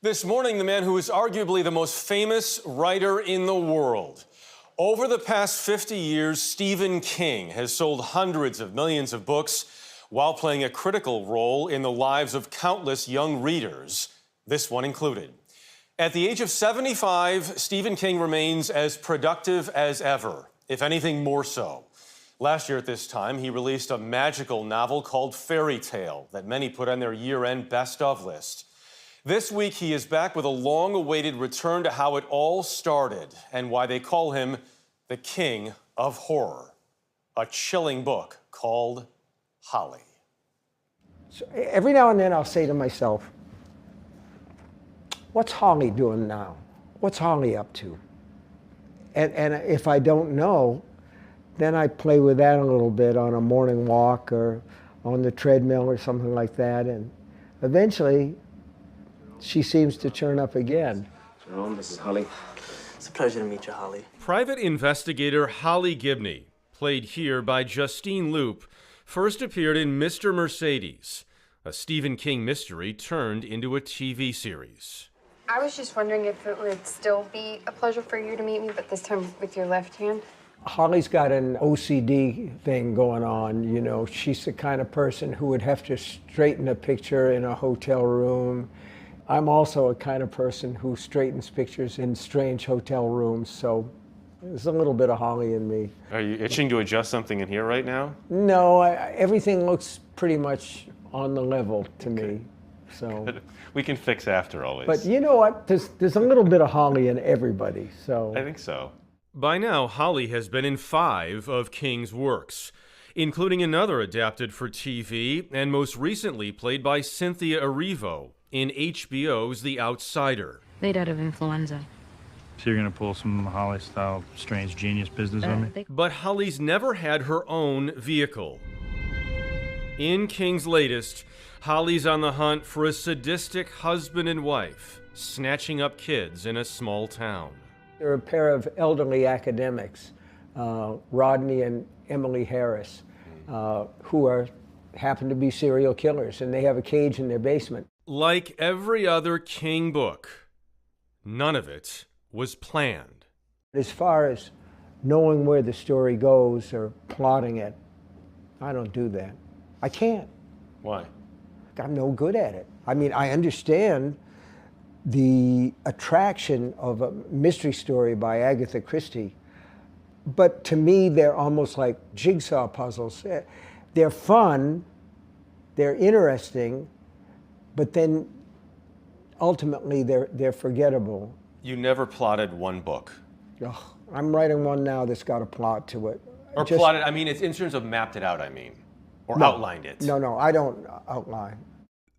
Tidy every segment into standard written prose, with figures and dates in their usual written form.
This morning, the man who is arguably the most famous writer in the world. Over the past 50 years, Stephen King has sold hundreds of millions of books while playing a critical role in the lives of countless young readers, this one included. At the age of 75, Stephen King remains as productive as ever, if anything more so. Last year at this time, he released a magical novel called Fairy Tale that many put on their year-end best-of list. This week, he is back with a long-awaited return to how it all started and why they call him the King of Horror. A chilling book called Holly. So every now and then I'll say to myself, what's Holly doing now? What's Holly up to? And if I don't know, then I play with that a little bit on a morning walk or on the treadmill or something like that. And eventually, she seems to turn up again. Jerome, this is Holly. It's a pleasure to meet you, Holly. Private investigator Holly Gibney, played here by Justine Loop, first appeared in Mr. Mercedes, a Stephen King mystery turned into a TV series. I was just wondering if it would still be a pleasure for you to meet me, but this time with your left hand. Holly's got an OCD thing going on, you know. She's the kind of person who would have to straighten a picture in a hotel room. I'm also a kind of person who straightens pictures in strange hotel rooms, so there's a little bit of Holly in me. Are you itching to adjust something in here right now? No, everything looks pretty much on the level to me. So we can fix after always. But you know what? There's a little bit of Holly in everybody, so. I think so. By now, Holly has been in 5 of King's works, including another adapted for TV and most recently played by Cynthia Erivo in HBO's The Outsider. They died of influenza. So you're gonna pull some Holly-style strange genius business on me? But Holly's never had her own vehicle. In King's latest, Holly's on the hunt for a sadistic husband and wife, snatching up kids in a small town. They're a pair of elderly academics, Rodney and Emily Harris, who happen to be serial killers, and they have a cage in their basement. Like every other King book, none of it was planned. As far as knowing where the story goes or plotting it, I don't do that. I can't. Why? I'm no good at it. I mean, I understand the attraction of a mystery story by Agatha Christie, but to me, they're almost like jigsaw puzzles. They're fun, they're interesting, but then ultimately they're forgettable. You never plotted one book. Ugh, I'm writing one now that's got a plot to it. Or plotted, I mean, it's in terms of mapped it out, I mean. Or outlined it. No, I don't outline.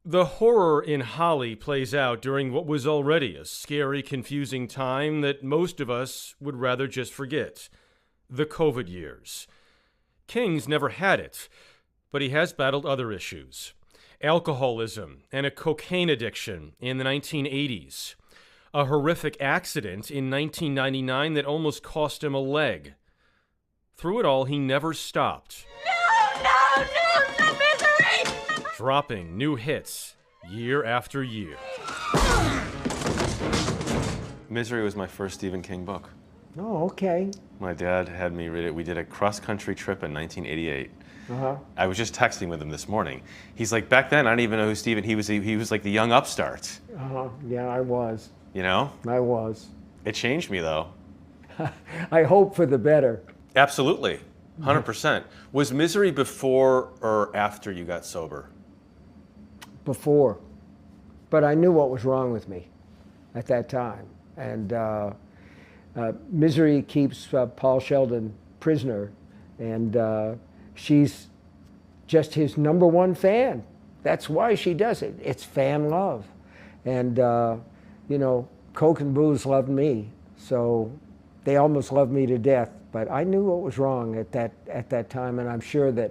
The horror in Holly plays out during what was already a scary, confusing time that most of us would rather just forget. The COVID years. King's never had it, but he has battled other issues. Alcoholism and a cocaine addiction in the 1980s. A horrific accident in 1999 that almost cost him a leg. Through it all, he never stopped. No, the misery! Dropping new hits year after year. Misery was my first Stephen King book. Oh, okay. My dad had me read it. We did a cross-country trip in 1988. I was just texting with him this morning. He's like, back then, I didn't even know who Stephen, he was like the young upstart. Yeah, I was. You know? I was. It changed me, though. I hope for the better. Absolutely. 100%. Was Misery before or after you got sober? Before. But I knew what was wrong with me at that time. And Misery keeps Paul Sheldon prisoner, and she's just his #1 fan. That's why she does it. It's fan love. And, you know, Coke and booze loved me, so they almost loved me to death. But I knew what was wrong at that time, and I'm sure that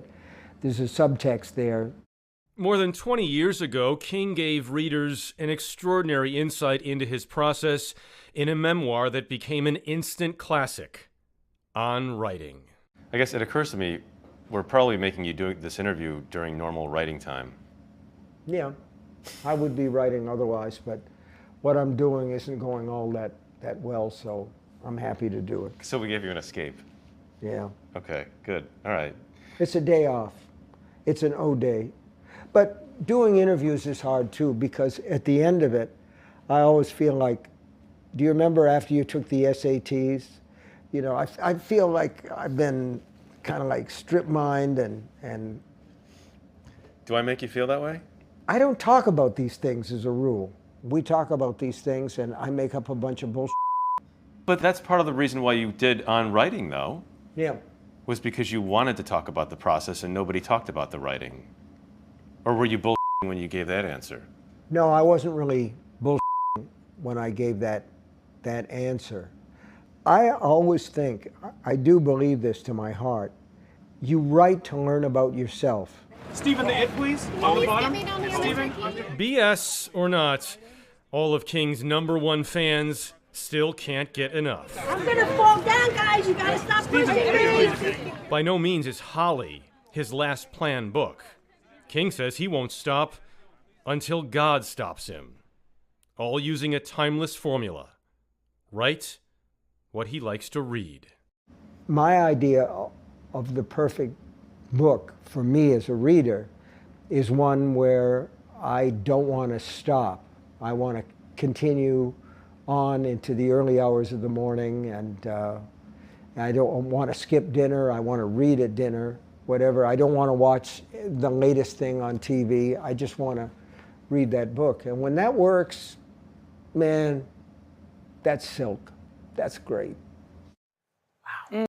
there's a subtext there. More than 20 years ago, King gave readers an extraordinary insight into his process in a memoir that became an instant classic, On Writing. I guess it occurs to me, we're probably making you do this interview during normal writing time. Yeah, I would be writing otherwise, but what I'm doing isn't going all that well, so I'm happy to do it. So we gave you an escape. Yeah. Okay, good. All right. It's a day off. It's an O day. But doing interviews is hard too, because at the end of it, I always feel like, do you remember after you took the SATs? You know, I feel like I've been kind of like strip-mined and... Do I make you feel that way? I don't talk about these things as a rule. We talk about these things and I make up a bunch of bullshit. But that's part of the reason why you did On Writing, though. Yeah. Was because you wanted to talk about the process and nobody talked about the writing. Or were you bullshitting when you gave that answer? No, I wasn't really bullshitting when I gave that answer. I always think, I do believe this to my heart, you write to learn about yourself. Stephen, the it, please. On the bottom. Stephen. BS or not, all of King's #1 fans still can't get enough. I'm gonna fall down, guys. You gotta stop pushing me. By no means is Holly his last planned book. King says he won't stop until God stops him. All using a timeless formula. Write what he likes to read. My idea of the perfect book for me as a reader is one where I don't want to stop. I want to continue on into the early hours of the morning, and I don't want to skip dinner. I want to read at dinner, whatever. I don't want to watch the latest thing on TV. I just want to read that book. And when that works, man, that's silk. That's great.